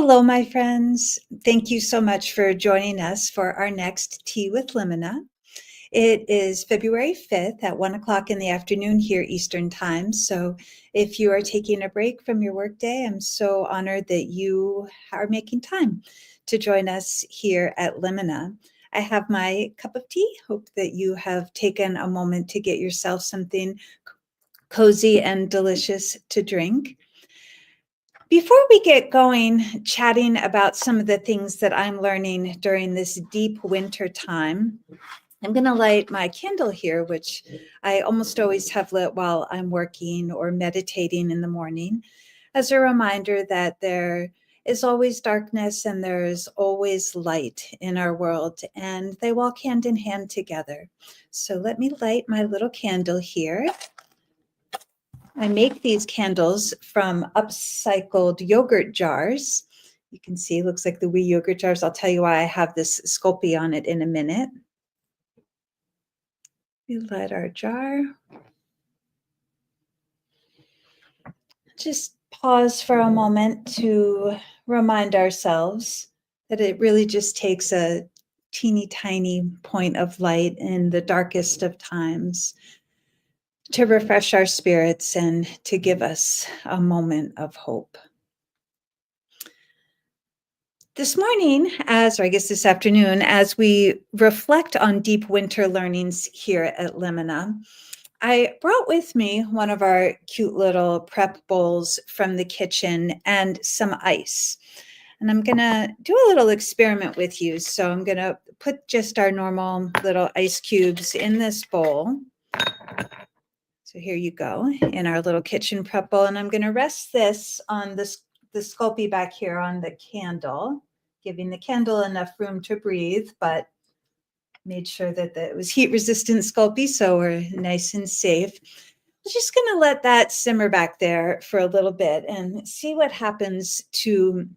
Hello, my friends. Thank you so much for joining us for our next Tea with Limina. It is February 5th at 1 o'clock in the afternoon here Eastern Time. So if you are taking a break from your workday, I'm so honored that you are making time to join us here at Limina. I have my cup of tea. Hope that you have taken a moment to get yourself something cozy and delicious to drink. Before we get going, chatting about some of the things that I'm learning during this deep winter time, I'm going to light my candle here, which I almost always have lit while I'm working or meditating in the morning, as a reminder that there is always darkness and there's always light in our world, and they walk hand in hand together. So let me light my little candle here. I make these candles from upcycled yogurt jars. You can see, it looks like the wee yogurt jars. I'll tell you why I have this Sculpey on it in a minute. We light our jar. Just pause for a moment to remind ourselves that it really just takes a teeny tiny point of light in the darkest of times to refresh our spirits and to give us a moment of hope. This morning, or I guess this afternoon, as we reflect on deep winter learnings here at Limina, I brought with me one of our cute little prep bowls from the kitchen and some ice. And I'm going to do a little experiment with you. So I'm going to put just our normal little ice cubes in this bowl. So here you go, in our little kitchen prep bowl. And I'm going to rest this on the Sculpey back here on the candle, giving the candle enough room to breathe, but made sure that it was heat resistant Sculpey, so we're nice and safe. I'm just going to let that simmer back there for a little bit and see what happens to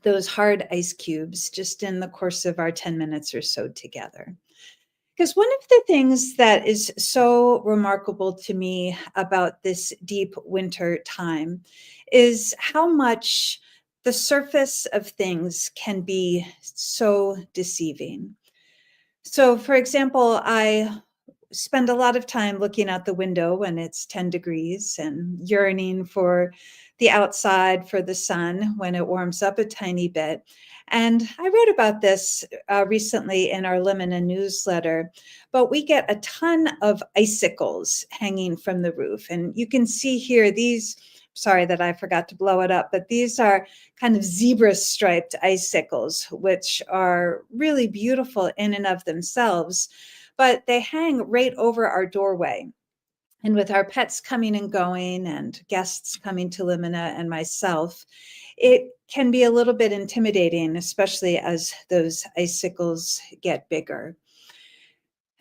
those hard ice cubes just in the course of our 10 minutes or so together. Because one of the things that is so remarkable to me about this deep winter time is how much the surface of things can be so deceiving. So, for example, I spend a lot of time looking out the window when it's 10 degrees and yearning for the outside, for the sun when it warms up a tiny bit. And I wrote about this recently in our Limina newsletter, but we get a ton of icicles hanging from the roof. And you can see here these, sorry that I forgot to blow it up, but these are kind of zebra striped icicles, which are really beautiful in and of themselves, but they hang right over our doorway. And with our pets coming and going and guests coming to Limina and myself, it can be a little bit intimidating, especially as those icicles get bigger.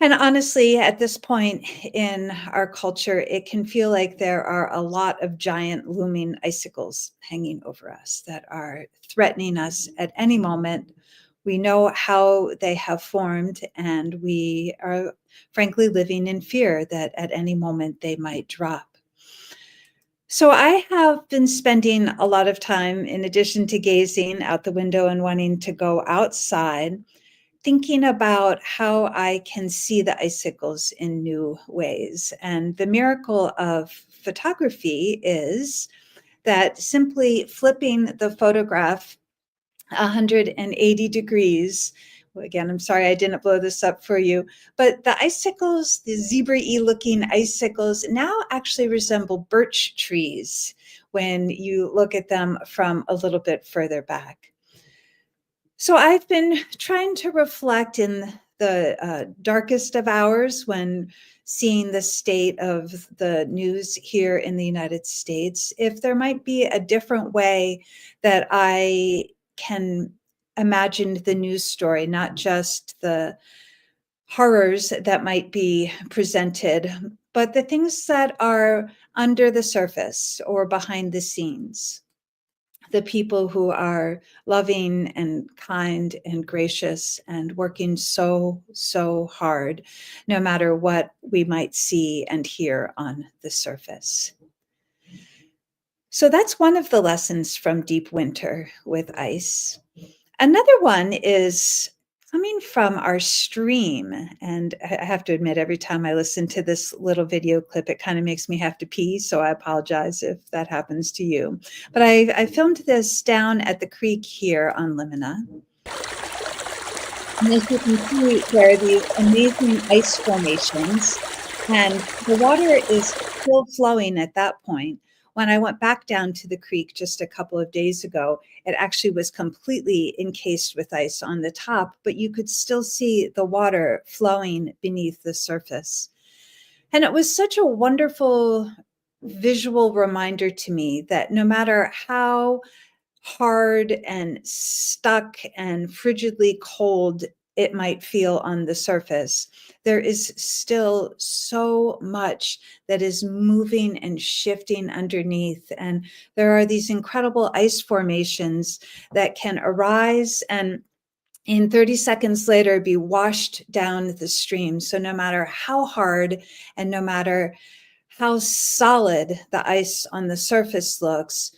And honestly, at this point in our culture, it can feel like there are a lot of giant looming icicles hanging over us that are threatening us at any moment. We know how they have formed, and we are frankly living in fear that at any moment they might drop. So I have been spending a lot of time, in addition to gazing out the window and wanting to go outside, thinking about how I can see the icicles in new ways. And the miracle of photography is that simply flipping the photograph 180 degrees. Again, I'm sorry I didn't blow this up for you, but the icicles, the zebra-y looking icicles, now actually resemble birch trees when you look at them from a little bit further back. So I've been trying to reflect in the darkest of hours when seeing the state of the news here in the United States, if there might be a different way that I can imagine the news story, not just the horrors that might be presented, but the things that are under the surface or behind the scenes. The people who are loving and kind and gracious and working so, so hard, no matter what we might see and hear on the surface. So that's one of the lessons from deep winter with ice. Another one is coming from our stream. And I have to admit, every time I listen to this little video clip, it kind of makes me have to pee. So I apologize if that happens to you. But I filmed this down at the creek here on Limina. And as you can see, there are these amazing ice formations, and the water is still flowing at that point. When I went back down to the creek just a couple of days ago, it actually was completely encased with ice on the top, but you could still see the water flowing beneath the surface. And it was such a wonderful visual reminder to me that no matter how hard and stuck and frigidly cold it might feel on the surface, there is still so much that is moving and shifting underneath. And there are these incredible ice formations that can arise and in 30 seconds later be washed down the stream. So no matter how hard and no matter how solid the ice on the surface looks,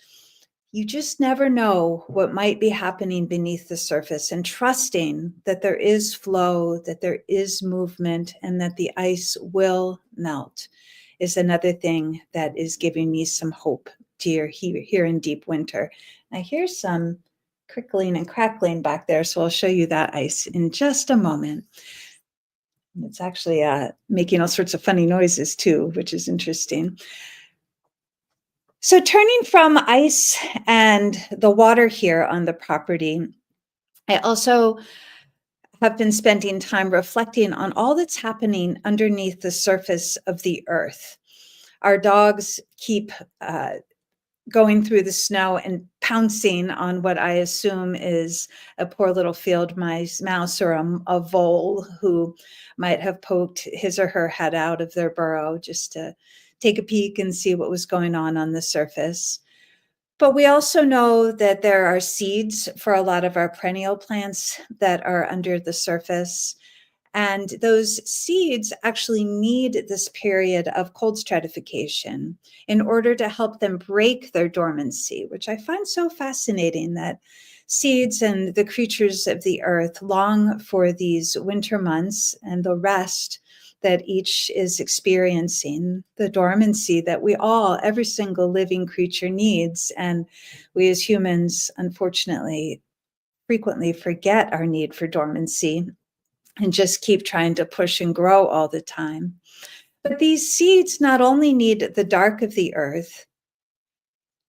you just never know what might be happening beneath the surface, and trusting that there is flow, that there is movement, and that the ice will melt is another thing that is giving me some hope here in deep winter. I hear some crickling and crackling back there, so I'll show you that ice in just a moment. It's actually making all sorts of funny noises too, which is interesting. So turning from ice and the water here on the property, I also have been spending time reflecting on all that's happening underneath the surface of the earth. Our dogs keep going through the snow and pouncing on what I assume is a poor little field mouse or a vole who might have poked his or her head out of their burrow just to take a peek and see what was going on the surface. But we also know that there are seeds for a lot of our perennial plants that are under the surface. And those seeds actually need this period of cold stratification in order to help them break their dormancy, which I find so fascinating that seeds and the creatures of the earth long for these winter months and the rest that each is experiencing, the dormancy that every single living creature needs. And we as humans, unfortunately, frequently forget our need for dormancy and just keep trying to push and grow all the time. But these seeds not only need the dark of the earth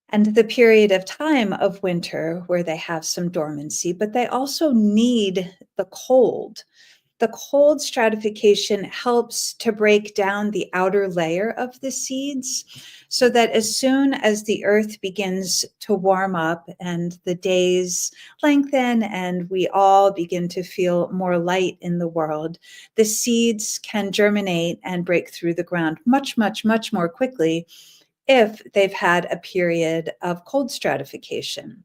and the period of time of winter where they have some dormancy, but they also need the cold. The cold stratification helps to break down the outer layer of the seeds so that as soon as the earth begins to warm up and the days lengthen and we all begin to feel more light in the world, the seeds can germinate and break through the ground much, much, much more quickly if they've had a period of cold stratification.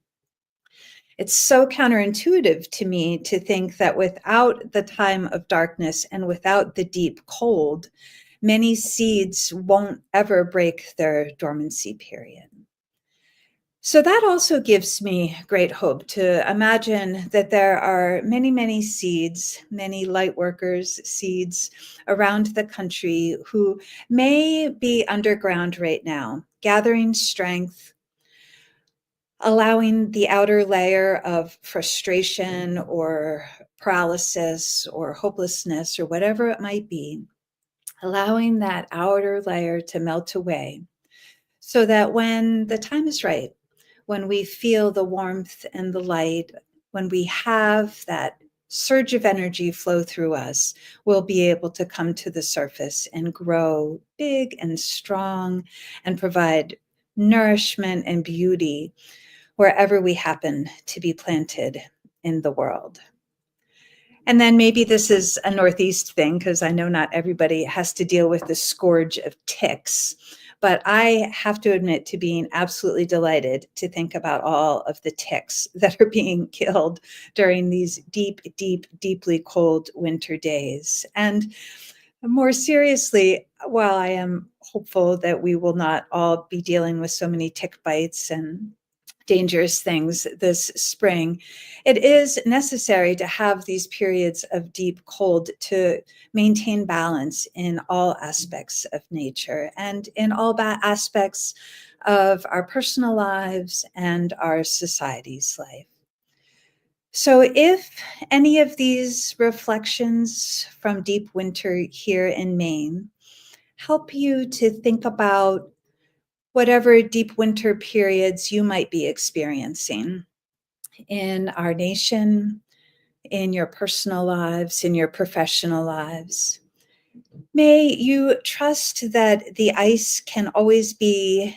It's so counterintuitive to me to think that without the time of darkness and without the deep cold, many seeds won't ever break their dormancy period. So that also gives me great hope to imagine that there are many, many seeds, many light workers, seeds around the country who may be underground right now, gathering strength, allowing the outer layer of frustration or paralysis or hopelessness or whatever it might be, allowing that outer layer to melt away so that when the time is right, when we feel the warmth and the light, when we have that surge of energy flow through us, we'll be able to come to the surface and grow big and strong and provide nourishment and beauty wherever we happen to be planted in the world. And then maybe this is a Northeast thing, because I know not everybody has to deal with the scourge of ticks. But I have to admit to being absolutely delighted to think about all of the ticks that are being killed during these deep, deep, deeply cold winter days. And more seriously, while I am hopeful that we will not all be dealing with so many tick bites and dangerous things this spring, it is necessary to have these periods of deep cold to maintain balance in all aspects of nature and in all aspects of our personal lives and our society's life. So, if any of these reflections from deep winter here in Maine help you to think about whatever deep winter periods you might be experiencing in our nation, in your personal lives, in your professional lives. May you trust that the ice can always be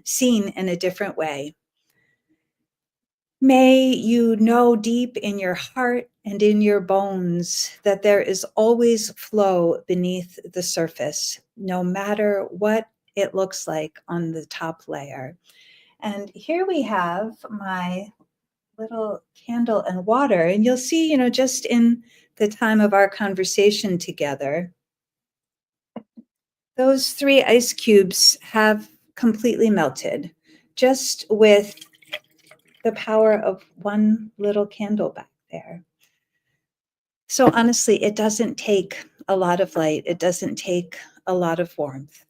seen in a different way. May you know deep in your heart and in your bones that there is always flow beneath the surface, no matter what it looks like on the top layer. And here we have my little candle and water. And you'll see, just in the time of our conversation together, those three ice cubes have completely melted just with the power of one little candle back there. So honestly, it doesn't take a lot of light. It doesn't take a lot of warmth.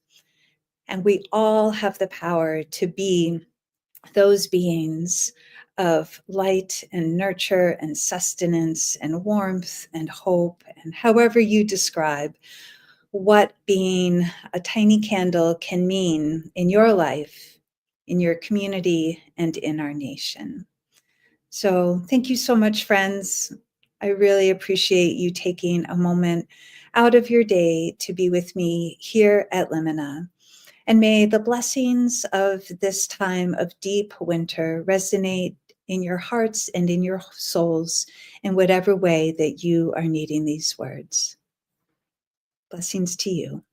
And we all have the power to be those beings of light and nurture and sustenance and warmth and hope, and however you describe what being a tiny candle can mean in your life, in your community, and in our nation. So thank you so much, friends. I really appreciate you taking a moment out of your day to be with me here at Limina. And may the blessings of this time of deep winter resonate in your hearts and in your souls in whatever way that you are needing these words. Blessings to you.